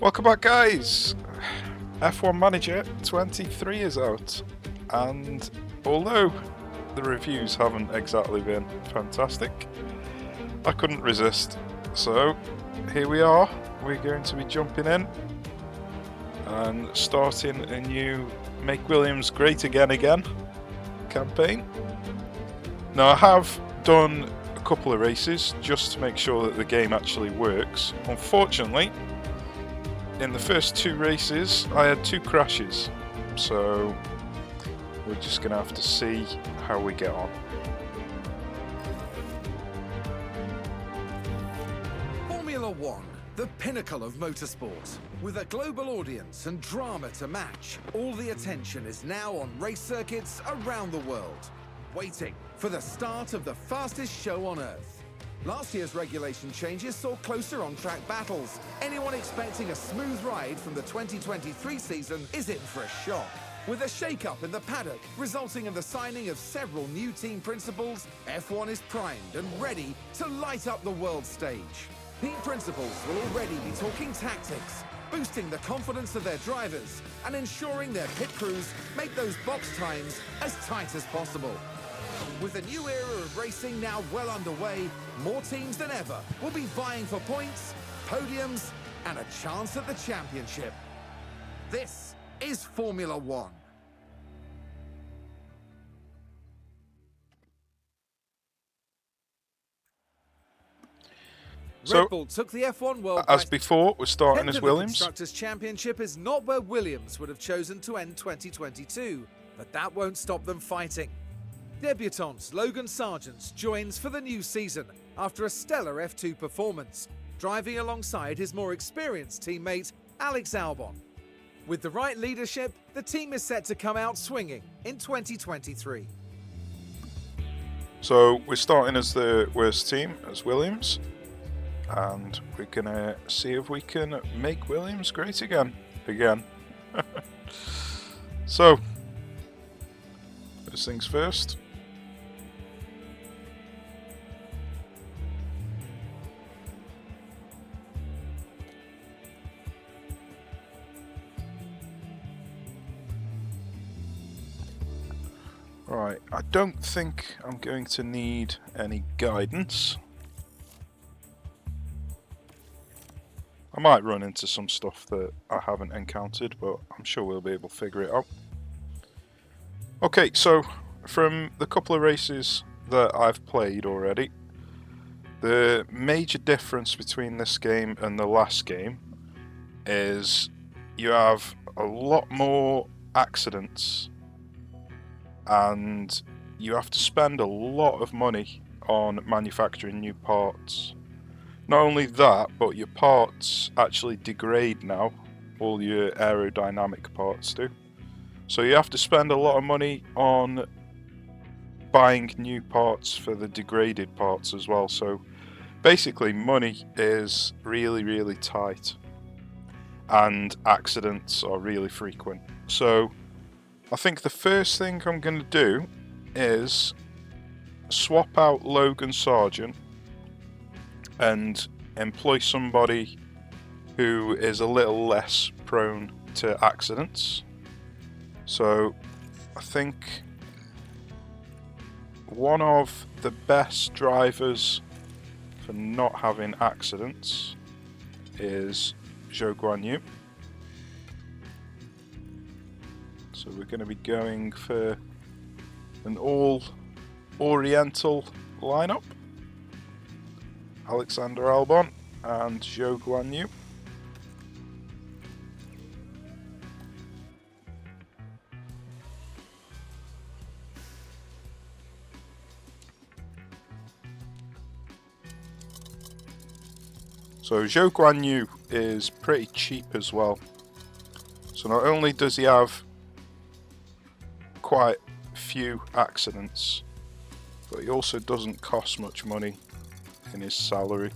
Welcome back, guys! F1 Manager 23 is out, and although the reviews haven't exactly been fantastic, I couldn't resist. So here we are, we're going to be jumping in and starting a new Make Williams Great Again campaign. Now, I have done a couple of races just to make sure that the game actually works. Unfortunately, in the first two races I had two crashes, so we're just going to have to see how we get on. Formula One, the pinnacle of motorsport. With a global audience and drama to match, all the attention is now on race circuits around the world, waiting for the start of the fastest show on Earth. Last year's regulation changes saw closer on-track battles. Anyone expecting a smooth ride from the 2023 season is in for a shock. With a shake-up in the paddock resulting in the signing of several new team principals, F1 is primed and ready to light up the world stage. Team principals will already be talking tactics, boosting the confidence of their drivers and ensuring their pit crews make those box times as tight as possible. With a new era of racing now well underway, more teams than ever will be vying for points, podiums, and a chance at the championship. This is Formula One. So, Red Bull took the F1 World as before, we're starting as The Williams. Constructors' Championship is not where Williams would have chosen to end 2022, but that won't stop them fighting. Debutant Logan Sargent joins for the new season after a stellar F2 performance, driving alongside his more experienced teammate Alex Albon. With the right leadership, the team is set to come out swinging in 2023. So we're starting as the worst team, as Williams, and we're gonna see if we can make Williams great again. So, first things first. Right, I don't think I'm going to need any guidance. I might run into some stuff that I haven't encountered, but I'm sure we'll be able to figure it out. Okay, so from the couple of races that I've played already, the major difference between this game and the last game is you have a lot more accidents and you have to spend a lot of money on manufacturing new parts. Not only that, but your parts actually degrade now, all your aerodynamic parts do. So you have to spend a lot of money on buying new parts for the degraded parts as well. So basically money is really tight and accidents are really frequent. So I think the first thing I'm going to do is swap out Logan Sargent and employ somebody who is a little less prone to accidents. So I think one of the best drivers for not having accidents is Zhou Guanyu. So we're going to be going for an all Oriental lineup. Alexander Albon and Zhou Guanyu. So Zhou Guanyu is pretty cheap as well. So not only does he have quite few accidents, but he also doesn't cost much money in his salary,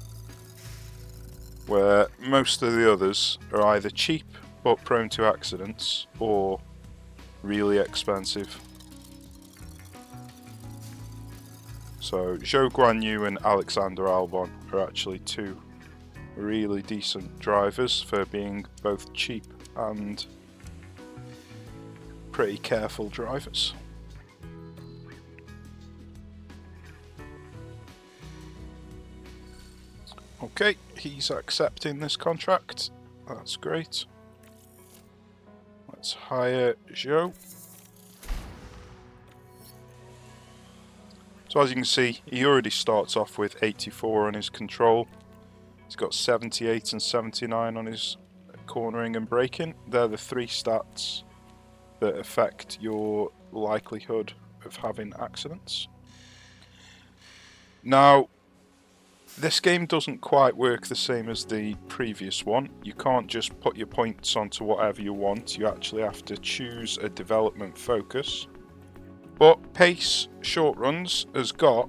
where most of the others are either cheap but prone to accidents or really expensive. So Zhou Guanyu and Alexander Albon are actually two really decent drivers for being both cheap and pretty careful drivers. Okay, he's accepting this contract. That's great. Let's hire Joe. So as you can see, he already starts off with 84 on his control. He's got 78 and 79 on his cornering and braking. They're the 3 stats that affect your likelihood of having accidents. Now, this game doesn't quite work the same as the previous one. You can't just put your points onto whatever you want. You actually have to choose a development focus. But Pace Short Runs has got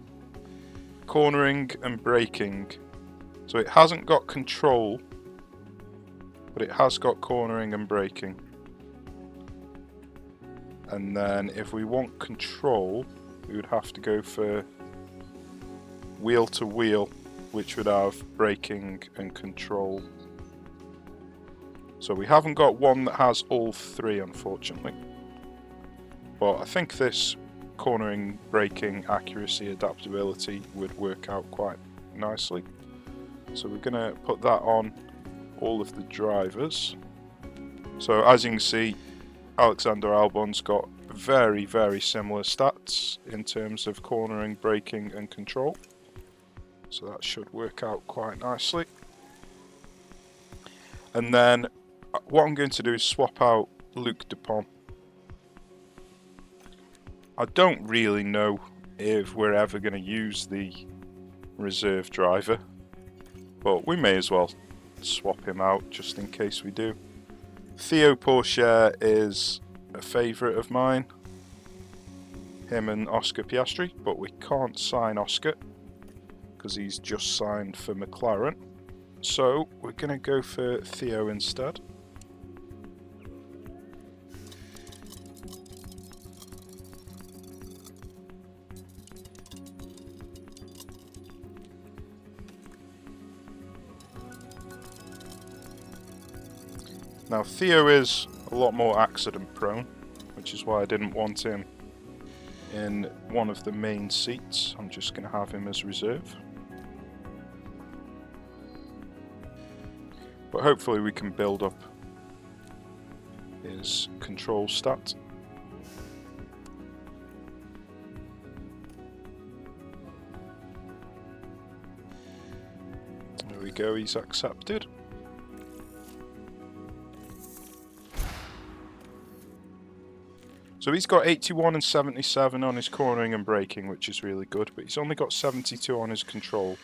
cornering and braking. So it hasn't got control, but it has got cornering and braking. And then if we want control, we would have to go for wheel to wheel, which would have braking and control. So we haven't got one that has all 3, unfortunately. But I think this cornering, braking, accuracy, adaptability would work out quite nicely. So we're going to put that on all of the drivers. So as you can see, Alexander Albon's got very, very similar stats in terms of cornering, braking and control. So that should work out quite nicely. And then what I'm going to do is swap out Luc Dupont. I don't really know if we're ever going to use the reserve driver, but we may as well swap him out just in case we do. Theo Pourchaire is a favourite of mine, him and Oscar Piastri, but we can't sign Oscar because he's just signed for McLaren. So we're going to go for Theo instead. Now Theo is a lot more accident prone, which is why I didn't want him in one of the main seats. I'm just going to have him as reserve. But hopefully we can build up his control stat. There we go, he's accepted. So he's got 81 and 77 on his cornering and braking, which is really good, but he's only got 72 on his control.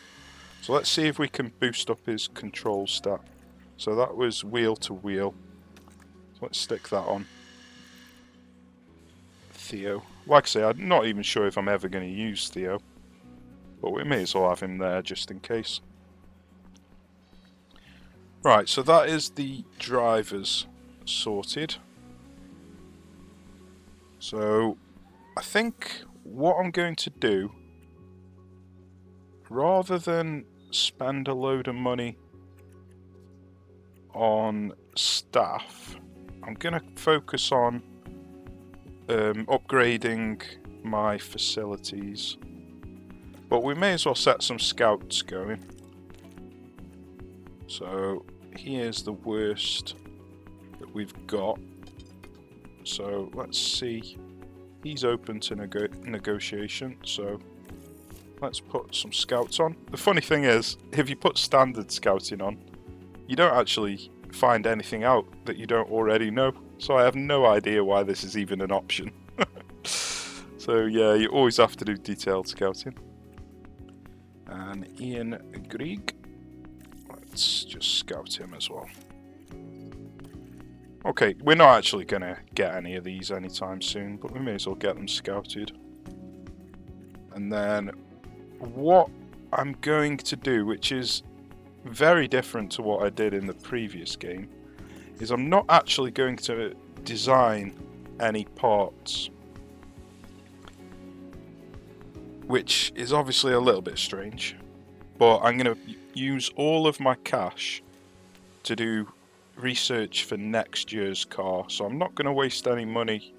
So let's see if we can boost up his control stat. So that was wheel to wheel. So let's stick that on. Theo. Like I say, I'm not even sure if I'm ever going to use Theo, but we may as well have him there just in case. Right, so that is the drivers sorted. So I think what I'm going to do, rather than spend a load of money on staff, I'm going to focus on upgrading my facilities. But we may as well set some scouts going. So here's the worst that we've got. So let's see, he's open to negotiation, so let's put some scouts on. The funny thing is, if you put standard scouting on, you don't actually find anything out that you don't already know. So I have no idea why this is even an option. So yeah, you always have to do detailed scouting. And Ian Grieg, let's just scout him as well. Okay, we're not actually going to get any of these anytime soon, but we may as well get them scouted. And then what I'm going to do, which is very different to what I did in the previous game, is I'm not actually going to design any parts. Which is obviously a little bit strange, but I'm going to use all of my cash to do research for next year's car. So I'm not going to waste any money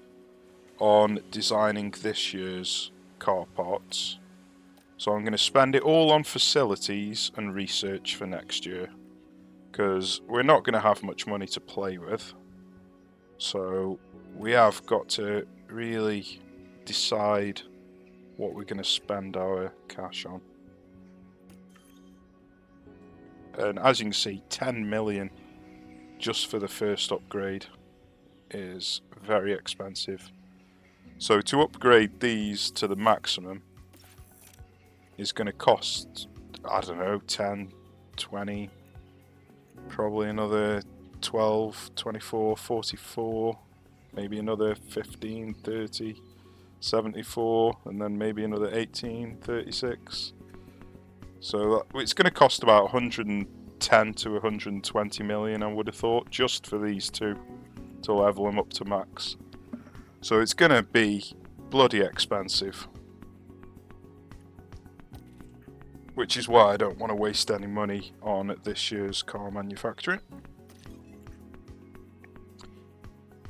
on designing this year's car parts. So I'm going to spend it all on facilities and research for next year, because we're not going to have much money to play with. So we have got to really decide what we're going to spend our cash on. And as you can see, 10 million just for the first upgrade is very expensive. So to upgrade these to the maximum is going to cost, I don't know, 10, 20, probably another 12, 24, 44, maybe another 15, 30, 74, and then maybe another 18, 36. So it's going to cost about 110 to 120 million, I would have thought, just for these two to level them up to max. So it's going to be bloody expensive. Which is why I don't want to waste any money on this year's car manufacturing.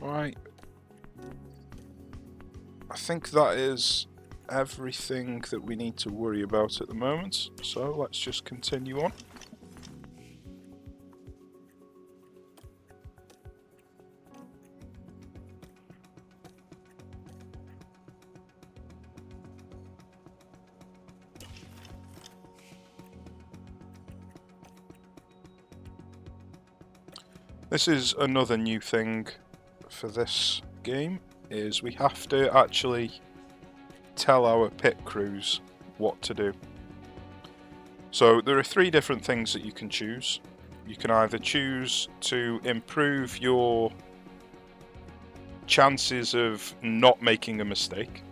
Right. I think that is everything that we need to worry about at the moment. So let's just continue on. This is another new thing for this game, is we have to actually tell our pit crews what to do. So there are 3 different things that you can choose. You can either choose to improve your chances of not making a mistake,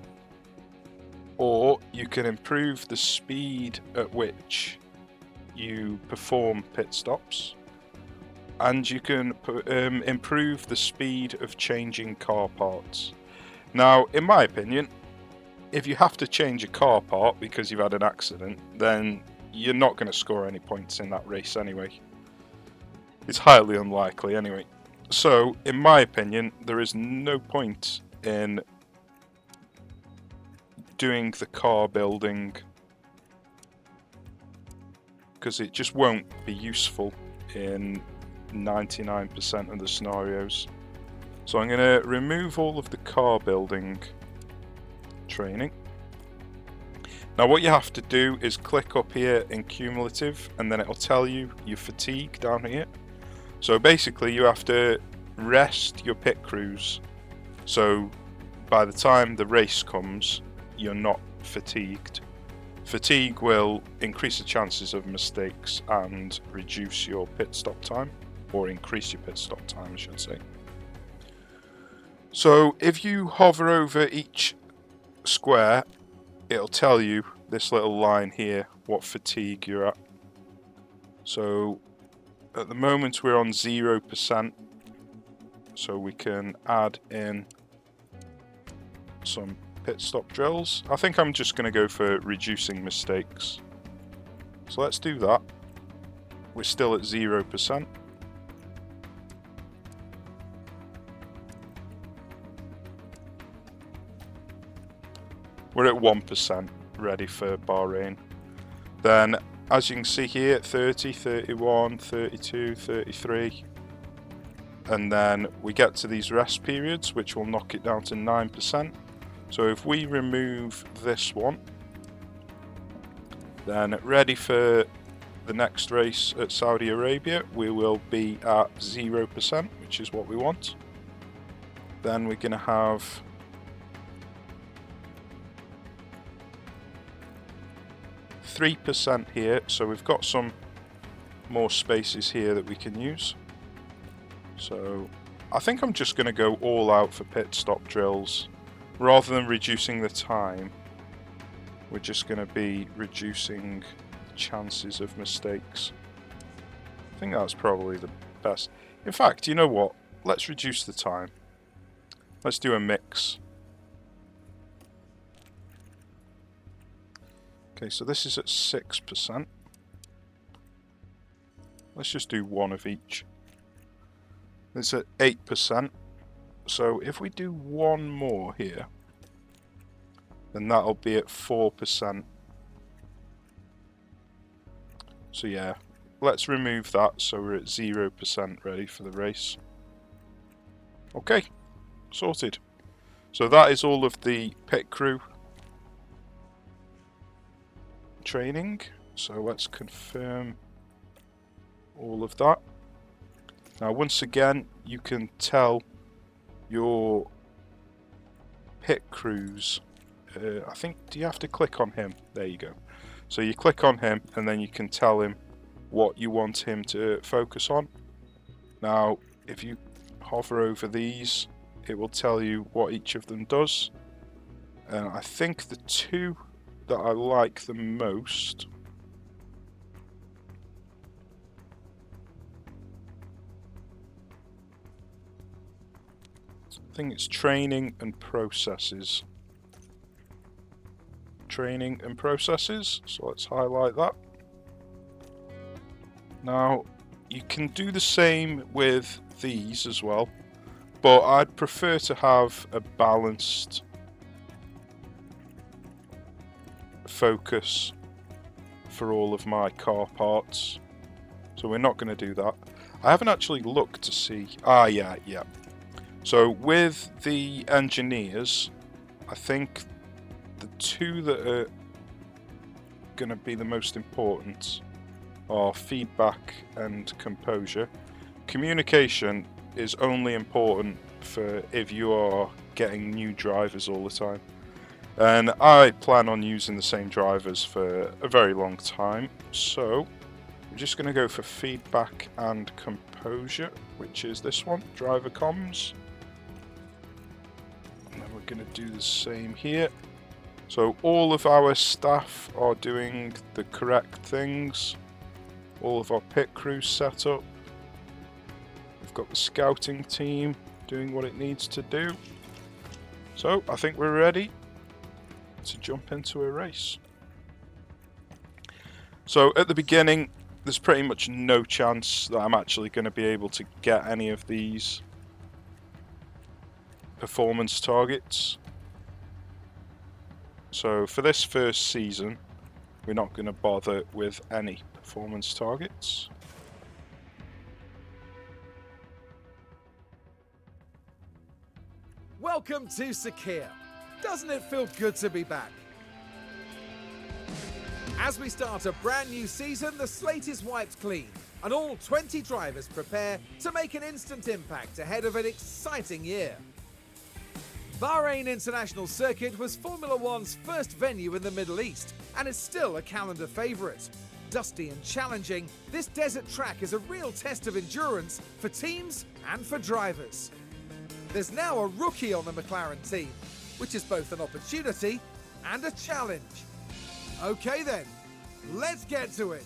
or you can improve the speed at which you perform pit stops, and you can improve the speed of changing car parts. Now, in my opinion, if you have to change a car part because you've had an accident, then you're not going to score any points in that race anyway. It's highly unlikely anyway. So, in my opinion, there is no point in doing the car building, because it just won't be useful in 99% of the scenarios. So I'm going to remove all of the car building training. Now what you have to do is click up here in cumulative, and then it'll tell you your fatigue down here. So basically you have to rest your pit crews, so by the time the race comes you're not fatigued. Fatigue will increase the chances of mistakes and reduce your pit stop time, or increase your pit stop time I should say. So if you hover over each square, it'll tell you, this little line here, what fatigue you're at. So at the moment we're on 0%, so we can add in some pit stop drills. I think I'm just going to go for reducing mistakes. So let's do that. We're still at 0%. We're at 1% ready for Bahrain. Then, as you can see here, 30, 31, 32, 33. And then we get to these rest periods, which will knock it down to 9%. So if we remove this one, then ready for the next race at Saudi Arabia, we will be at 0%, which is what we want. Then we're going to have %3 here, so we've got some more spaces here that we can use. So I think I'm just going to go all out for pit stop drills. Rather than reducing the time, we're just going to be reducing the chances of mistakes. I think that's probably the best. In fact, you know what? Let's reduce the time. Let's do a mix. Okay, so this is at 6%. Let's just do one of each. It's at 8%. So if we do one more here, then that'll be at 4%. So yeah, let's remove that so we're at 0% ready for the race. Okay, sorted. So that is all of the pit crew training. So let's confirm all of that. Now once again, you can tell your pit crews, I think, do you have to click on him? There you go. So you click on him and then you can tell him what you want him to focus on. Now if you hover over these, it will tell you what each of them does. And I think the two that I like the most, I think it's training and processes. Training and processes, so let's highlight that. Now you can do the same with these as well, but I'd prefer to have a balanced focus for all of my car parts, so we're not going to do that. I haven't actually looked to see, yeah. So with the engineers, I think the two that are going to be the most important are feedback and composure. Communication is only important for if you are getting new drivers all the time. And I plan on using the same drivers for a very long time, so we're just going to go for feedback and composure, which is this one, driver comms. And then we're going to do the same here. So all of our staff are doing the correct things. All of our pit crew set up. We've got the scouting team doing what it needs to do. So I think we're ready to jump into a race. So at the beginning, there's pretty much no chance that I'm actually going to be able to get any of these performance targets. So for this first season, we're not going to bother with any performance targets. Welcome to Sakhir. Doesn't it feel good to be back? As we start a brand new season, the slate is wiped clean, and all 20 drivers prepare to make an instant impact ahead of an exciting year. Bahrain International Circuit was Formula One's first venue in the Middle East, and is still a calendar favourite. Dusty and challenging, this desert track is a real test of endurance for teams and for drivers. There's now a rookie on the McLaren team, which is both an opportunity and a challenge. Okay then, let's get to it.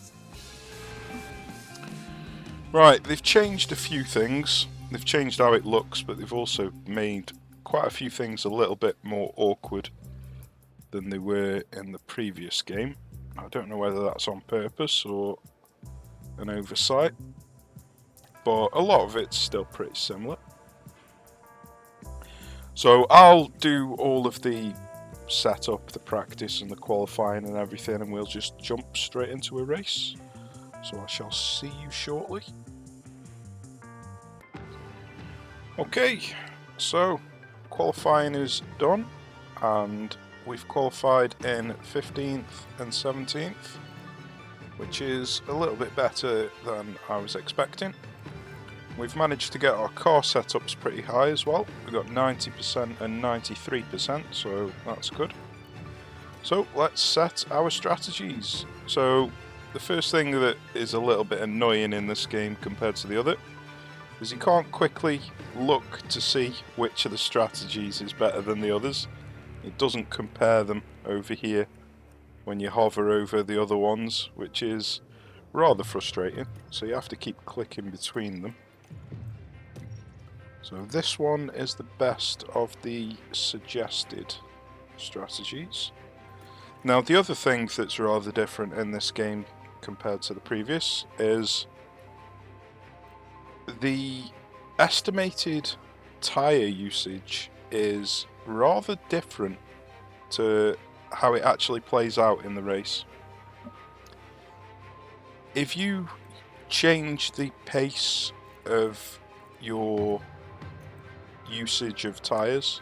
Right, they've changed a few things. They've changed how it looks, but they've also made quite a few things a little bit more awkward than they were in the previous game. I don't know whether that's on purpose or an oversight, but a lot of it's still pretty similar. So I'll do all of the setup, the practice and the qualifying and everything, and we'll just jump straight into a race. So I shall see you shortly. Okay, so qualifying is done, and we've qualified in 15th and 17th, which is a little bit better than I was expecting. We've managed to get our car setups pretty high as well. We've got 90% and 93%, so that's good. So let's set our strategies. So the first thing that is a little bit annoying in this game compared to the other is you can't quickly look to see which of the strategies is better than the others. It doesn't compare them over here when you hover over the other ones, which is rather frustrating. So you have to keep clicking between them. So this one is the best of the suggested strategies. Now the other thing that's rather different in this game compared to the previous is the estimated tyre usage is rather different to how it actually plays out in the race. If you change the pace of your usage of tyres,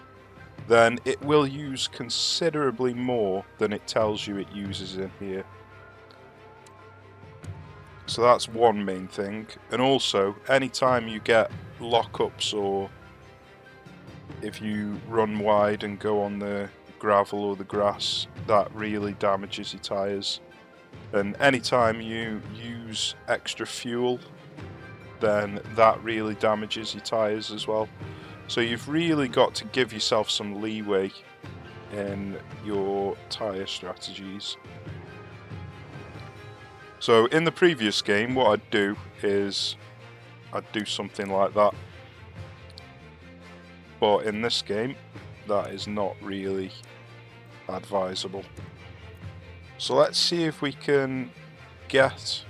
then it will use considerably more than it tells you it uses in here. So that's one main thing. And also, anytime you get lockups or if you run wide and go on the gravel or the grass, that really damages your tyres. And anytime you use extra fuel, then that really damages your tyres as well. So you've really got to give yourself some leeway in your tyre strategies. So in the previous game, what I'd do is I'd do something like that. But in this game, that is not really advisable. So let's see if we can get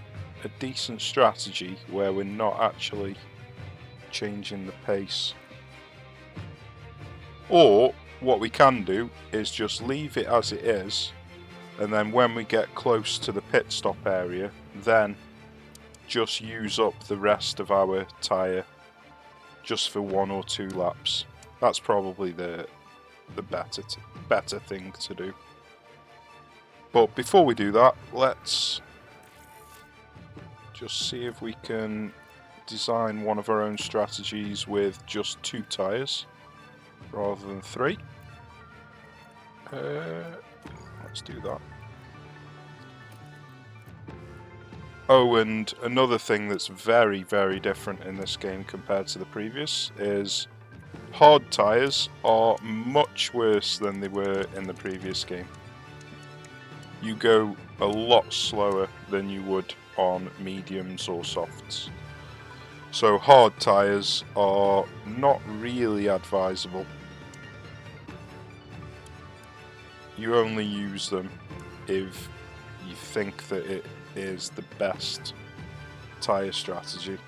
a decent strategy where we're not actually changing the pace. Or what we can do is just leave it as it is, and then when we get close to the pit stop area, then just use up the rest of our tyre just for 1 or 2 laps. That's probably the better thing to do. But before we do that, let's just see if we can design one of our own strategies with just 2 tyres rather than 3. Let's do that. Oh, and another thing that's very, very different in this game compared to the previous is hard tyres are much worse than they were in the previous game. You go a lot slower than you would on mediums or softs. So hard tyres are not really advisable. You only use them if you think that it is the best tyre strategy.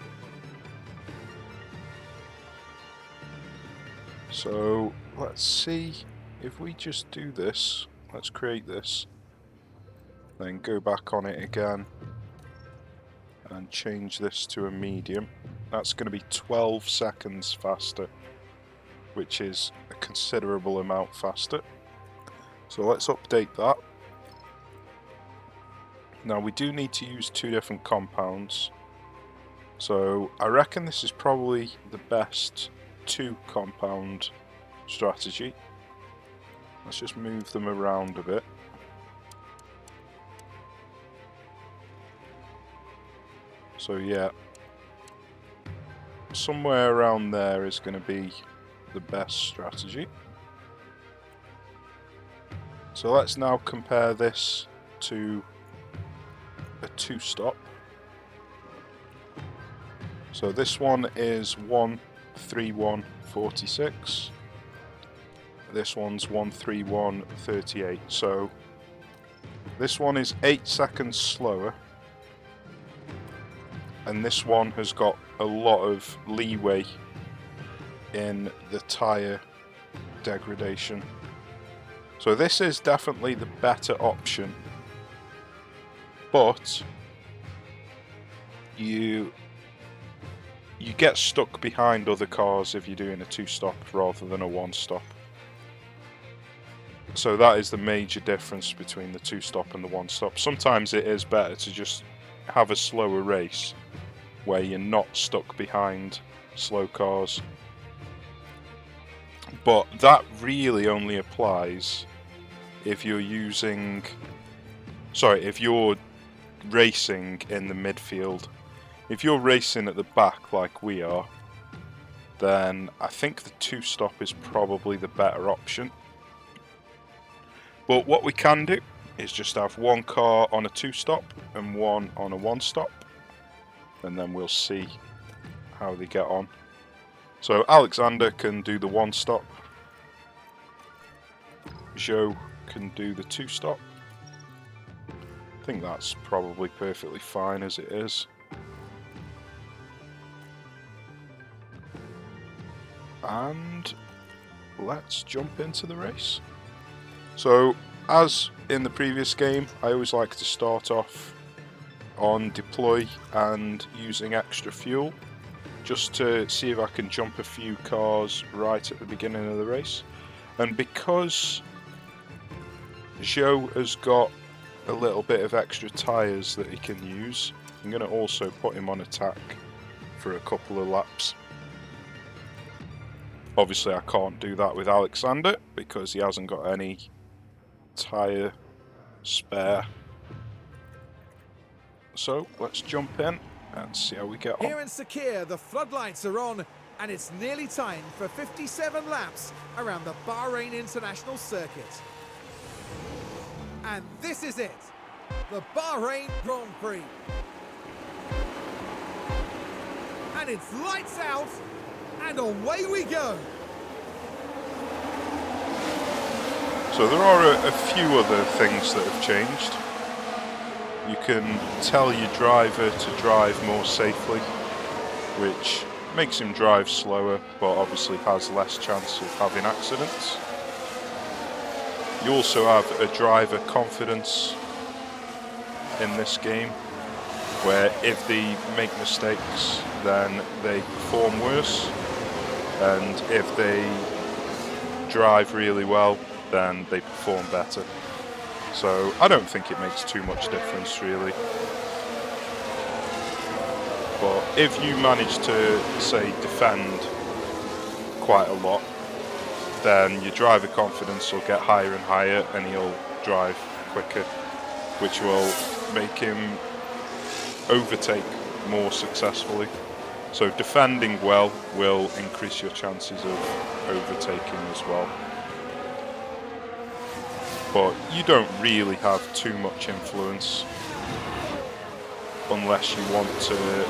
So let's see if we just do this. Let's create this, then go back on it again and change this to a medium. That's going to be 12 seconds faster, which is a considerable amount faster. So let's update that. Now we do need to use 2 different compounds. So I reckon this is probably the best 2 compound strategy. Let's just move them around a bit. So yeah, somewhere around there is going to be the best strategy. So let's now compare this to a 2-stop. So this one is 1:31:46. This one's 1:31:38. So this one is 8 seconds slower, and this one has got a lot of leeway in the tyre degradation. So this is definitely the better option, but you get stuck behind other cars if you're doing a 2-stop rather than a 1-stop. So that is the major difference between the 2-stop and the 1-stop. Sometimes it is better to just have a slower race where you're not stuck behind slow cars. But that really only applies if you're if you're racing in the midfield. If you're racing at the back like we are, then I think the 2-stop is probably the better option. But what we can do is just have one car on a 2-stop and one on a 1-stop, and then we'll see how they get on. So Alexander can do the 1-stop, Joe can do the 2-stop. I think that's probably perfectly fine as it is. and let's jump into the race. So, as in the previous game, I always like to start off on deploy and using extra fuel, just to see if I can jump a few cars right at the beginning of the race. And because Zhou has got a little bit of extra tyres that he can use, I'm going to also put him on attack for a couple of laps. Obviously I can't do that with Alexander because he hasn't got any tyre spare. So let's jump in and see how we get on. Here in Sakhir, the floodlights are on, and it's nearly time for 57 laps around the Bahrain International Circuit. And this is it, the Bahrain Grand Prix. And it's lights out, and away we go. So there are a few other things that have changed. You can tell your driver to drive more safely, which makes him drive slower, but obviously has less chance of having accidents. You also have a driver confidence in this game, where if they make mistakes, then they perform worse, and if they drive really well, then they perform better. So I don't think it makes too much difference really. But if you manage to, say, defend quite a lot, then your driver confidence will get higher and higher and he'll drive quicker, which will make him overtake more successfully. So defending well will increase your chances of overtaking as well. But you don't really have too much influence unless you want to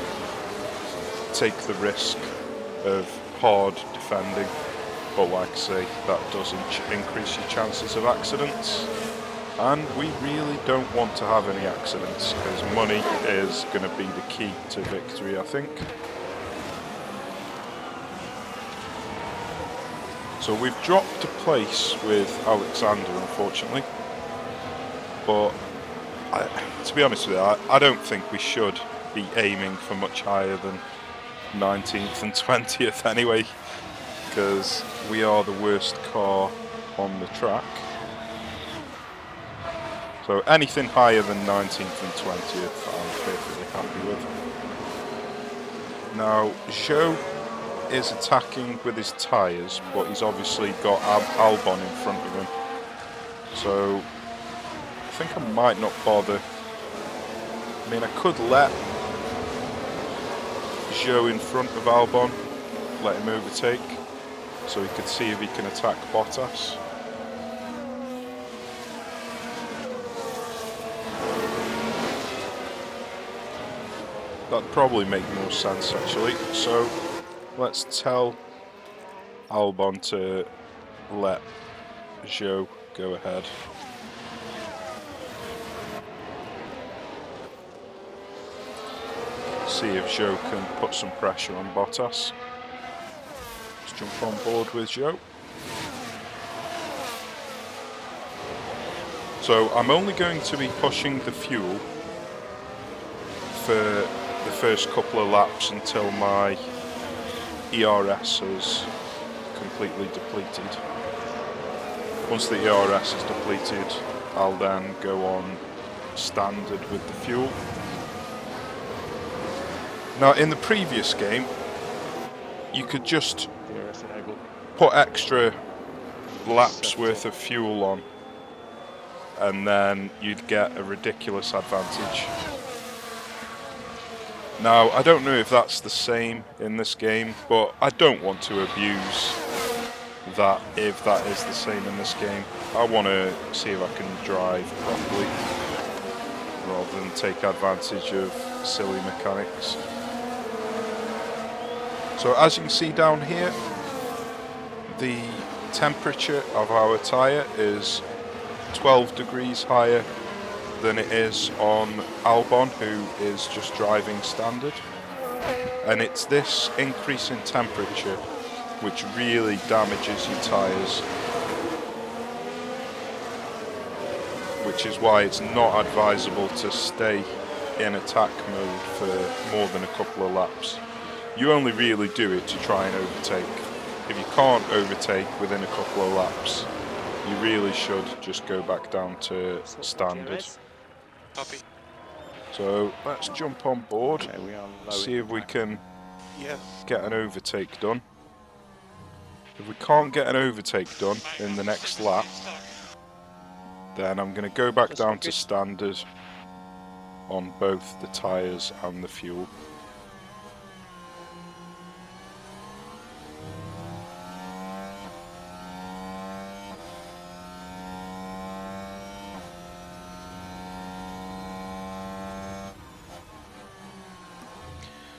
take the risk of hard defending. But like I say, that doesn't increase your chances of accidents. And we really don't want to have any accidents, because money is going to be the key to victory, I think. So we've dropped a place with Alexander, unfortunately. But to be honest with you, I don't think we should be aiming for much higher than 19th and 20th anyway, because we are the worst car on the track. So anything higher than 19th and 20th I'm perfectly happy with. Now, Zhou is attacking with his tyres, but he's obviously got Albon in front of him. So I think I might not bother. I mean, I could let Zhou in front of Albon, let him overtake, so he could see if he can attack Bottas. That'd probably make more sense actually. So let's tell Albon to let Zhou go ahead. See if Zhou can put some pressure on Bottas. Let's jump on board with Zhou. So I'm only going to be pushing the fuel for the first couple of laps until my ERS is completely depleted. Once the ERS is depleted, I'll then go on standard with the fuel. Now in the previous game, you could just put extra laps worth of fuel on and then you'd get a ridiculous advantage. Now, I don't know if that's the same in this game, but I don't want to abuse that if that is the same in this game. I want to see if I can drive properly rather than take advantage of silly mechanics. So as you can see down here, the temperature of our tyre is 12 degrees higher than it is on Albon, who is just driving standard. And it's this increase in temperature which really damages your tyres. Which is why it's not advisable to stay in attack mode for more than a couple of laps. You only really do it to try and overtake. If you can't overtake within a couple of laps, you really should just go back down to standard. Copy. So let's jump on board, Okay, we are low see in if we track. can Yes. get an overtake done. If we can't get an overtake done in the next lap, then I'm going to go back Just down look to it. standard on both the tyres and the fuel.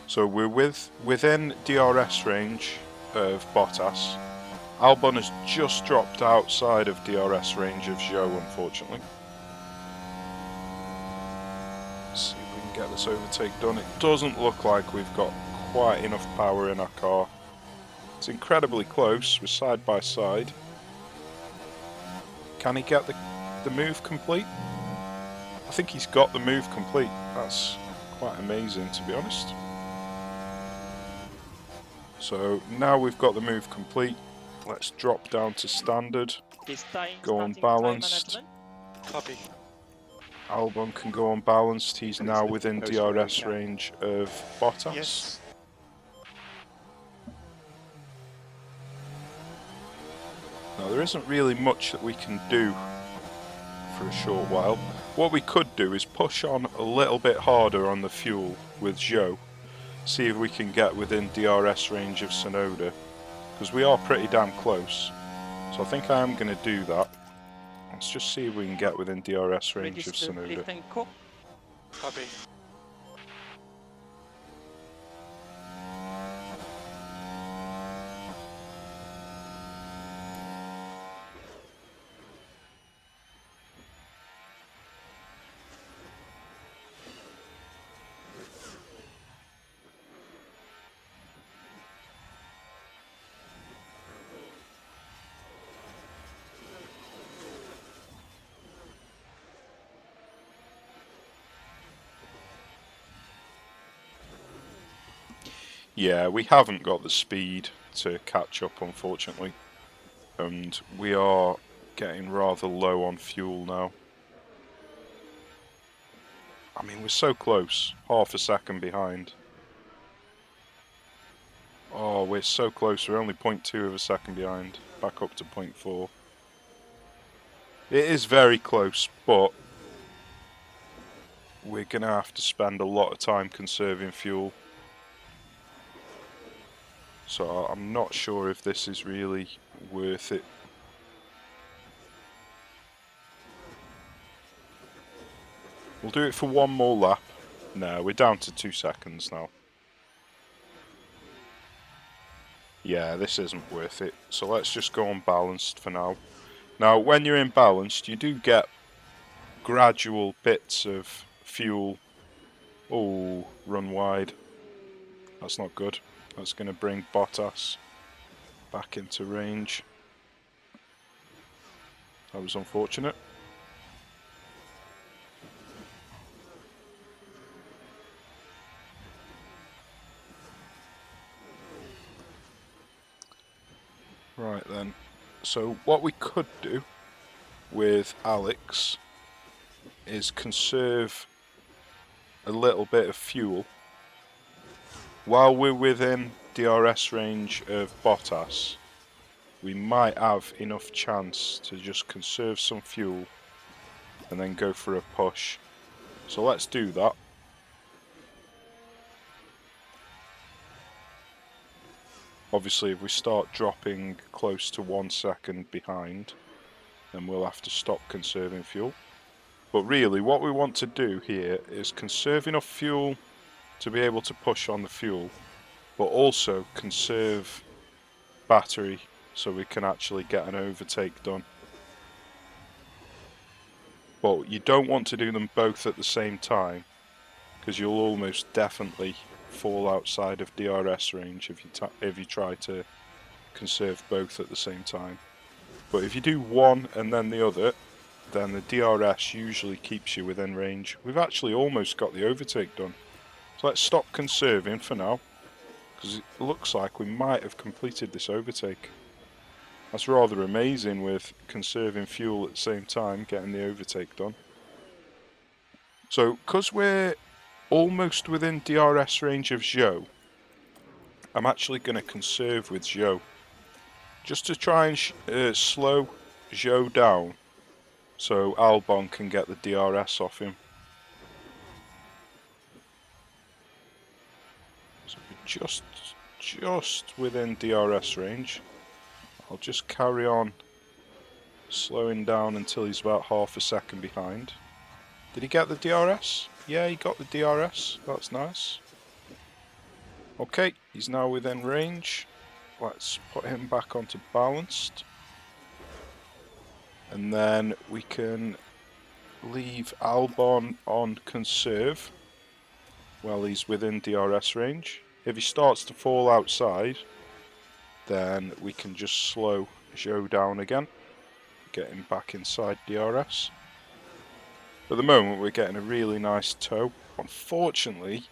So we're within DRS range of Bottas. Albon has just dropped outside of DRS range of Zhou, unfortunately. Let's see if we can get this overtake done. It doesn't look like we've got quite enough power in our car. It's incredibly close, we're side by side. Can he get the move complete? I think he's got the move complete. That's quite amazing, to be honest. So now we've got the move complete. Let's drop down to standard. Go on balanced. Copy. Albon can go on balanced. He's And now it's the within post where we DRS can. range of Bottas. Yes. Now there isn't really much that we can do for a short while. What we could do is push on a little bit harder on the fuel with Zhou. See if we can get within DRS range of Tsunoda, because we are pretty damn close. So I think I am going to do that. Let's just see if we can get within DRS range of Tsunoda. Copy. Yeah, we haven't got the speed to catch up, unfortunately. And we are getting rather low on fuel now. I mean, we're so close. Half a second behind. Oh, we're so close. We're only 0.2 of a second behind. Back up to 0.4. It is very close, but we're going to have to spend a lot of time conserving fuel. So I'm not sure if this is really worth it. We'll do it for one more lap. No, we're down to 2 seconds now. Yeah, this isn't worth it. So let's just go on balanced for now. Now, when you're in balanced, you do get gradual bits of fuel. Oh, run wide. That's not good. That's going to bring Bottas back into range. That was unfortunate. Right then. So what we could do with Alex is conserve a little bit of fuel while we're within DRS range of Bottas. We might have enough chance to just conserve some fuel and then go for a push. So let's do that. Obviously, if we start dropping close to 1 second behind, then we'll have to stop conserving fuel. But really, what we want to do here is conserve enough fuel to be able to push on the fuel, but also conserve battery so we can actually get an overtake done. But you don't want to do them both at the same time, because you'll almost definitely fall outside of DRS range if you try to conserve both at the same time. But if you do one and then the other, then the DRS usually keeps you within range. We've actually almost got the overtake done. So let's stop conserving for now, because it looks like we might have completed this overtake. That's rather amazing with conserving fuel at the same time, getting the overtake done. So, because we're almost within DRS range of Zhou, I'm actually going to conserve with Zhou. Just to try and slow Zhou down, so Albon can get the DRS off him. So we're just within DRS range. I'll just carry on slowing down until he's about half a second behind. Did he get the DRS? Yeah, he got the DRS. That's nice. Okay, he's now within range. Let's put him back onto balanced. And then we can leave Albon on conserve while he's within DRS range. If he starts to fall outside, then we can just slow Zhou down again, get him back inside DRS. At the moment we're getting a really nice tow. Unfortunately,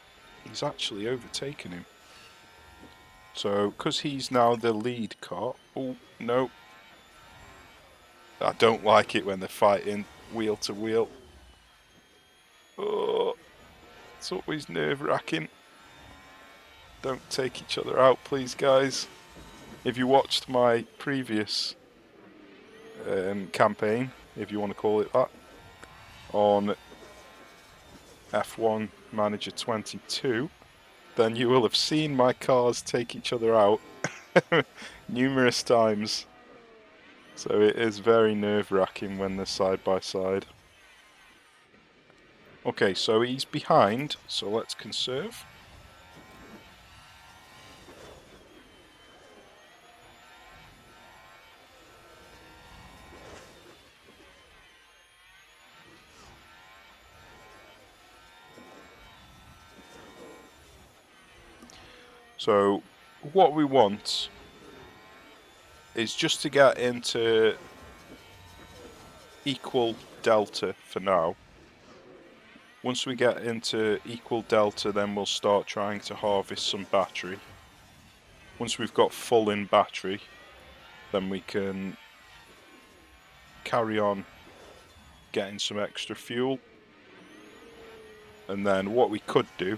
he's actually overtaken him. So, because he's now the lead car... Oh, no. I don't like it when they're fighting wheel to wheel. Oh, it's always nerve-wracking. Don't take each other out, please, guys. If you watched my previous campaign, if you want to call it that, on F1 Manager 22, then you will have seen my cars take each other out numerous times. So it is very nerve-wracking when they're side by side. Okay, so he's behind, so let's conserve. So what we want is just to get into equal delta for now. Once we get into equal delta, then we'll start trying to harvest some battery. Once we've got full in battery, then we can carry on getting some extra fuel. And then what we could do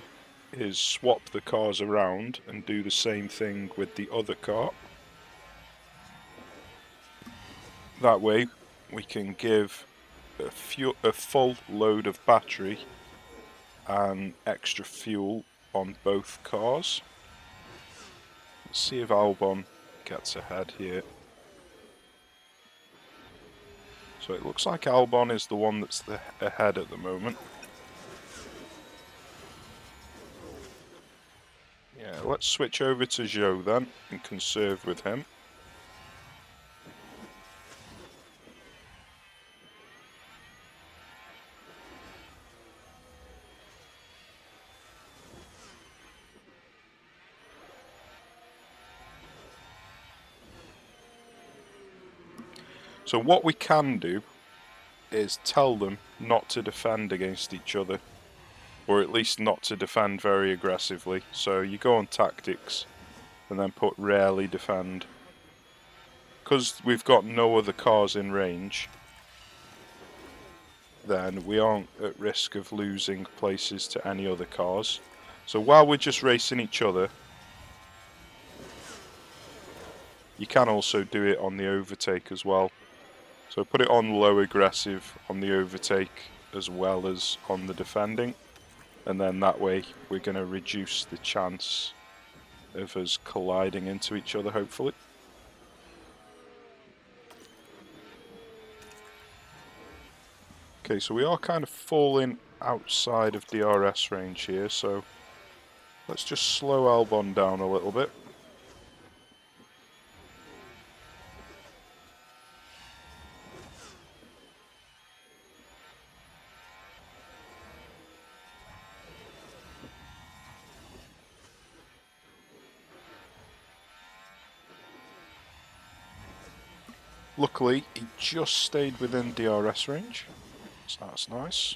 is swap the cars around and do the same thing with the other car. That way we can give a full load of battery and extra fuel on both cars. Let's see if Albon gets ahead here. So it looks like Albon is the one that's ahead at the moment. Yeah, let's switch over to Zhou then and conserve with him. So what we can do is tell them not to defend against each other, or at least not to defend very aggressively. So you go on tactics and then put rarely defend. Because we've got no other cars in range, then we aren't at risk of losing places to any other cars. So while we're just racing each other, you can also do it on the overtake as well. So put it on low aggressive on the overtake as well as on the defending, and then that way we're going to reduce the chance of us colliding into each other, hopefully. Okay, so we are kind of falling outside of DRS range here, so let's just slow Albon down a little bit. luckily, he just stayed within DRS range, so that's nice.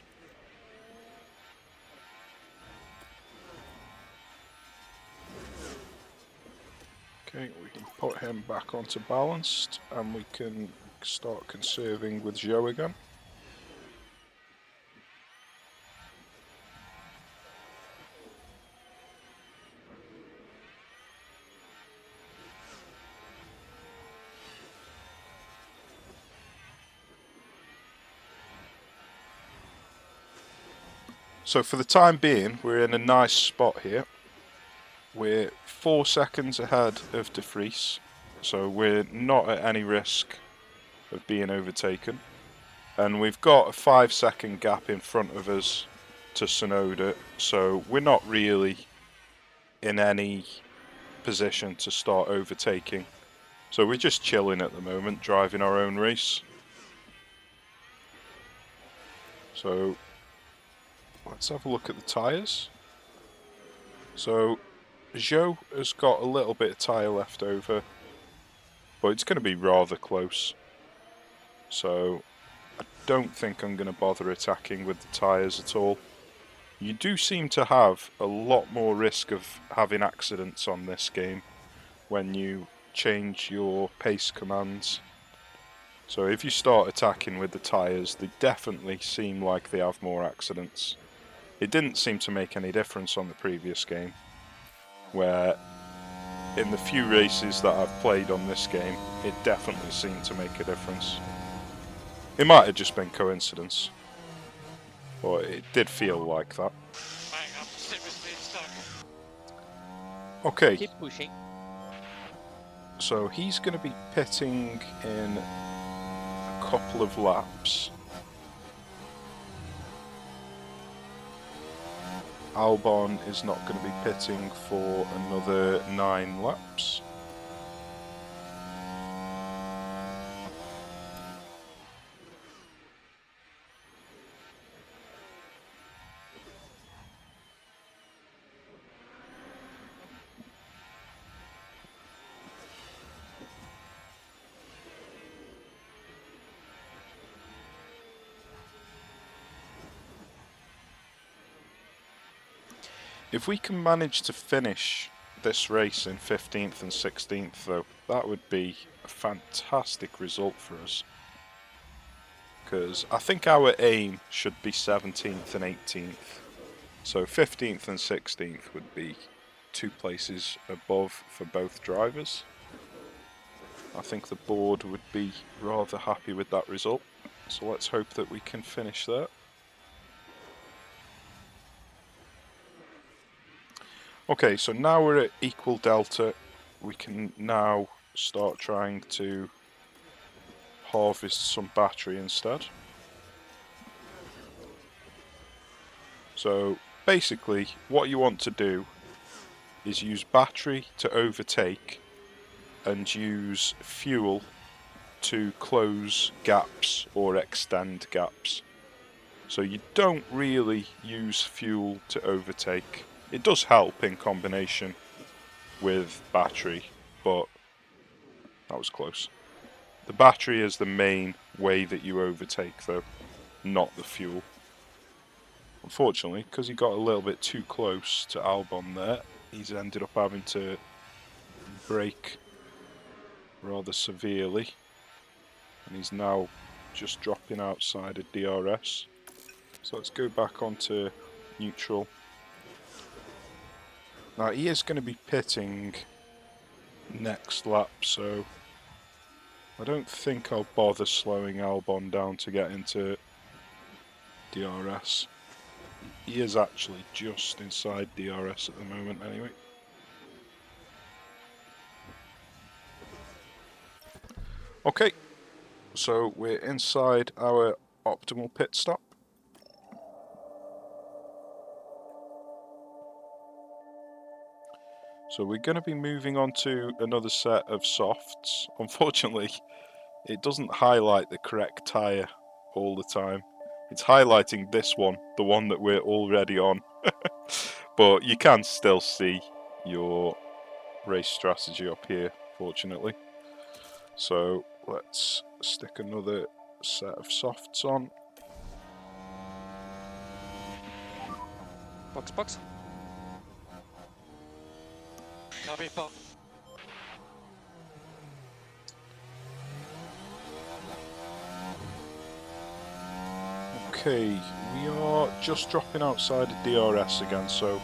Okay, we can put him back onto balanced, and we can start conserving with Zhou again. So for the time being, we're in a nice spot here. We're 4 seconds ahead of De Vries, so we're not at any risk of being overtaken. And we've got a 5-second gap in front of us to Tsunoda, so we're not really in any position to start overtaking. So we're just chilling at the moment, driving our own race. So let's have a look at the tyres. So Zhou has got a little bit of tyre left over, but it's going to be rather close. So I don't think I'm going to bother attacking with the tyres at all. You do seem to have a lot more risk of having accidents on this game when you change your pace commands. So if you start attacking with the tyres, they definitely seem like they have more accidents. It didn't seem to make any difference on the previous game, where in the few races that I've played on this game, it definitely seemed to make a difference. It might have just been coincidence, but it did feel like that. I'm seriously stuck. Okay, Keep pushing. so he's going to be pitting in a couple of laps. Albon is not going to be pitting for another 9 laps. If we can manage to finish this race in 15th and 16th though, that would be a fantastic result for us. Because I think our aim should be 17th and 18th. So 15th and 16th would be 2 places above for both drivers. I think the board would be rather happy with that result. So let's hope that we can finish that. Okay, so now we're at equal delta. We can now start trying to harvest some battery instead. So basically what you want to do is use battery to overtake and use fuel to close gaps or extend gaps. So you don't really use fuel to overtake. It does help in combination with battery, but that was close. The battery is the main way that you overtake though, not the fuel. Unfortunately, because he got a little bit too close to Albon there, he's ended up having to brake rather severely. And he's now just dropping outside of DRS. So let's go back onto neutral. Now he is going to be pitting next lap, so I don't think I'll bother slowing Albon down to get into DRS. He is actually just inside DRS at the moment anyway. Okay, so we're inside our optimal pit stop. So we're going to be moving on to another set of softs. Unfortunately, it doesn't highlight the correct tyre all the time. It's highlighting this one, the one that we're already on. But you can still see your race strategy up here, fortunately. So let's stick another set of softs on. Box. Copy, Pop. Okay, we are just dropping outside of DRS again, so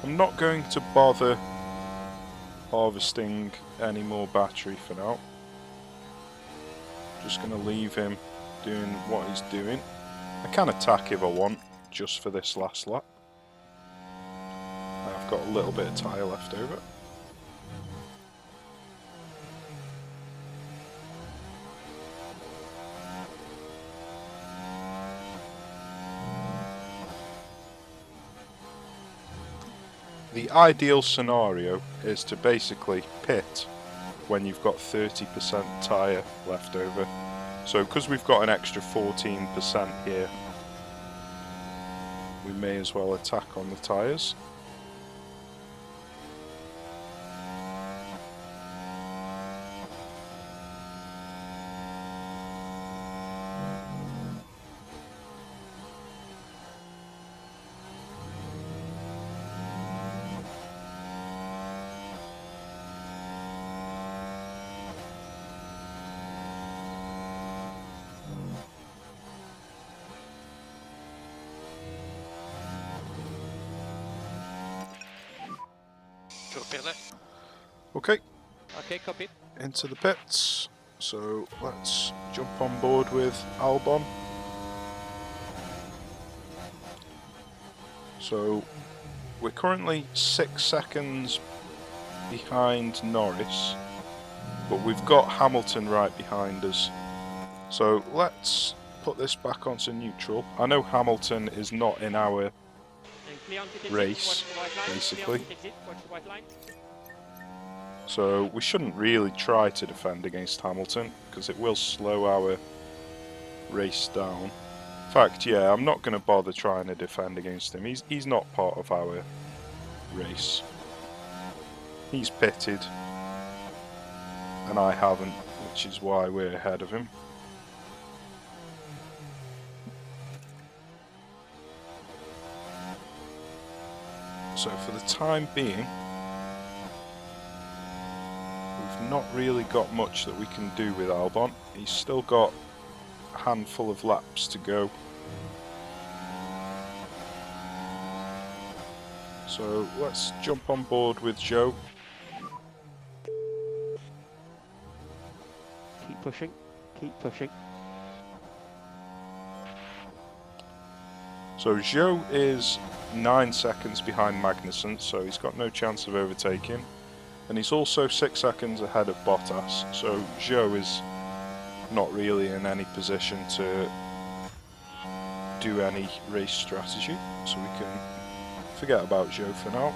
I'm not going to bother harvesting any more battery for now. Just going to leave him doing what he's doing. I can attack if I want, just for this last lap. I've got a little bit of tyre left over. The ideal scenario is to basically pit when you've got 30% tyre left over. So because we've got an extra 14% here, we may as well attack on the tyres. To pillar. Okay, Okay, copy. into the pits. So let's jump on board with Albon. So we're currently 6 seconds behind Norris, but we've got Hamilton right behind us. So let's put this back onto neutral. I know Hamilton is not in our race, basically. So we shouldn't really try to defend against Hamilton, because it will slow our race down. In fact, yeah, I'm not going to bother trying to defend against him. He's not part of our race. He's pitted, and I haven't, which is why we're ahead of him. So for the time being, we've not really got much that we can do with Albon. He's still got a handful of laps to go. So let's jump on board with Zhou. Keep pushing. Keep pushing. So Zhou is 9 seconds behind Magnussen, so he's got no chance of overtaking. And he's also 6 seconds ahead of Bottas, so Zhou is not really in any position to do any race strategy, so we can forget about Zhou for now.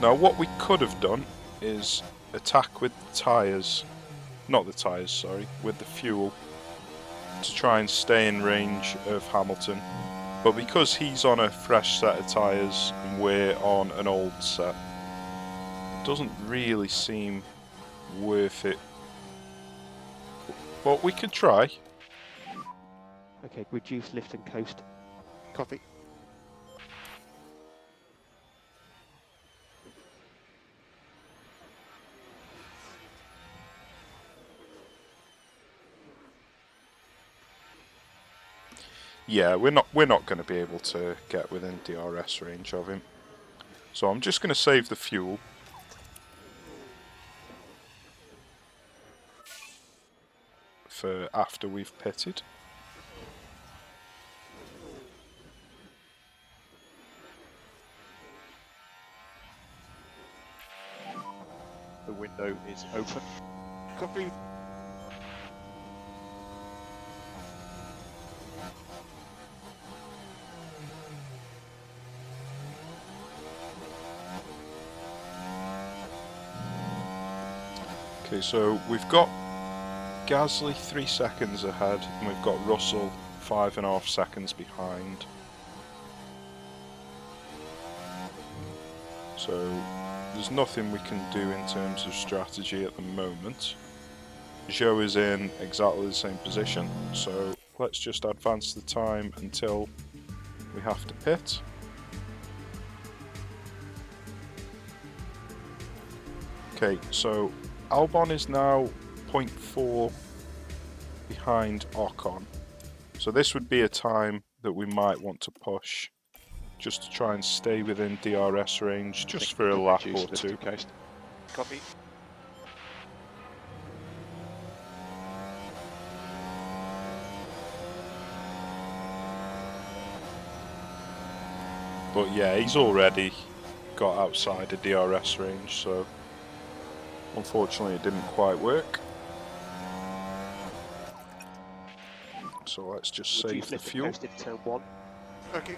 Now what we could have done is attack with the tyres, not the tyres, sorry, with the fuel, to try and stay in range of Hamilton. But because he's on a fresh set of tyres and we're on an old set, it doesn't really seem worth it. But we could try. Okay, reduce lift and coast. Copy. Yeah, we're not going to be able to get within DRS range of him. So I'm just going to save the fuel. For after we've pitted. The window is open. Copy. Okay, so we've got Gasly 3 seconds ahead, and we've got Russell 5.5 seconds behind. So there's nothing we can do in terms of strategy at the moment. Zhou is in exactly the same position, so let's just advance the time until we have to pit. Okay, so Albon is now 0.4 behind Ocon. So this would be a time that we might want to push, just to try and stay within DRS range, just for a lap or two. Coast. Copy. But yeah, he's already got outside the DRS range, so unfortunately it didn't quite work. So let's just save Reduce the lift and fuel. coast in turn 1. Okay.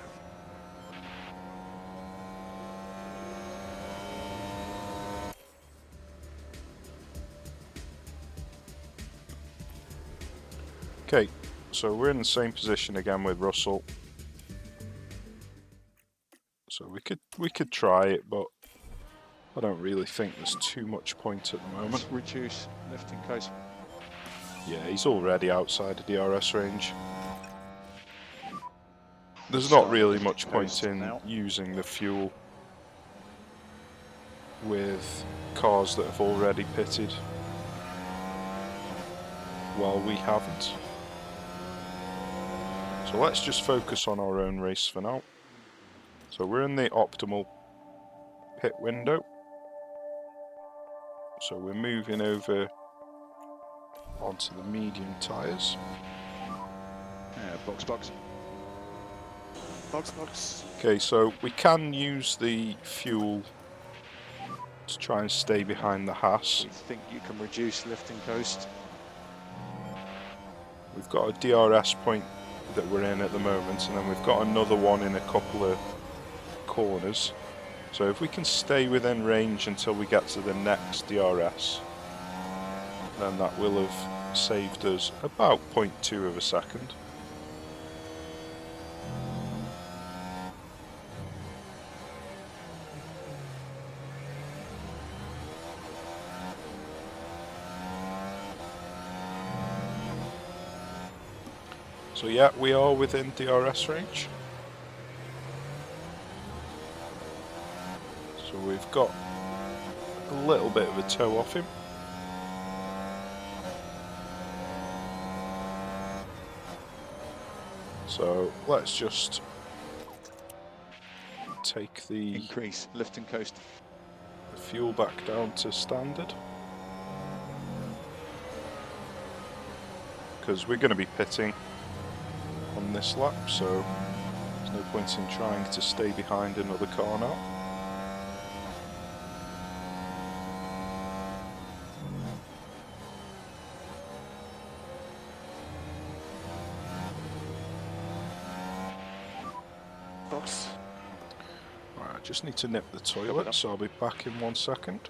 Okay, so we're in the same position again with Russell. So we could try it, but I don't really think there's too much point at the moment. Reduce lift and coast. Yeah, he's already outside the DRS range. There's not really Lift much and point coast in now. using the fuel with cars that have already pitted while we haven't. So let's just focus on our own race for now. So we're in the optimal pit window. So we're moving over onto the medium tyres. Box. Box. Okay, so we can use the fuel to try and stay behind the Haas. We think you can reduce lift and coast. We've got a DRS point that we're in at the moment, and then we've got another one in a couple of corners. So if we can stay within range until we get to the next DRS, then that will have saved us about 0.2 of a second. So yeah, we are within DRS range. So we've got a little bit of a toe off him. So let's just take the Increase lift and coast. fuel back down to standard. Because we're going to be pitting on this lap, so there's no point in trying to stay behind another car now. Box. Right, I just need to nip the toilet, so I'll be back in 1 second.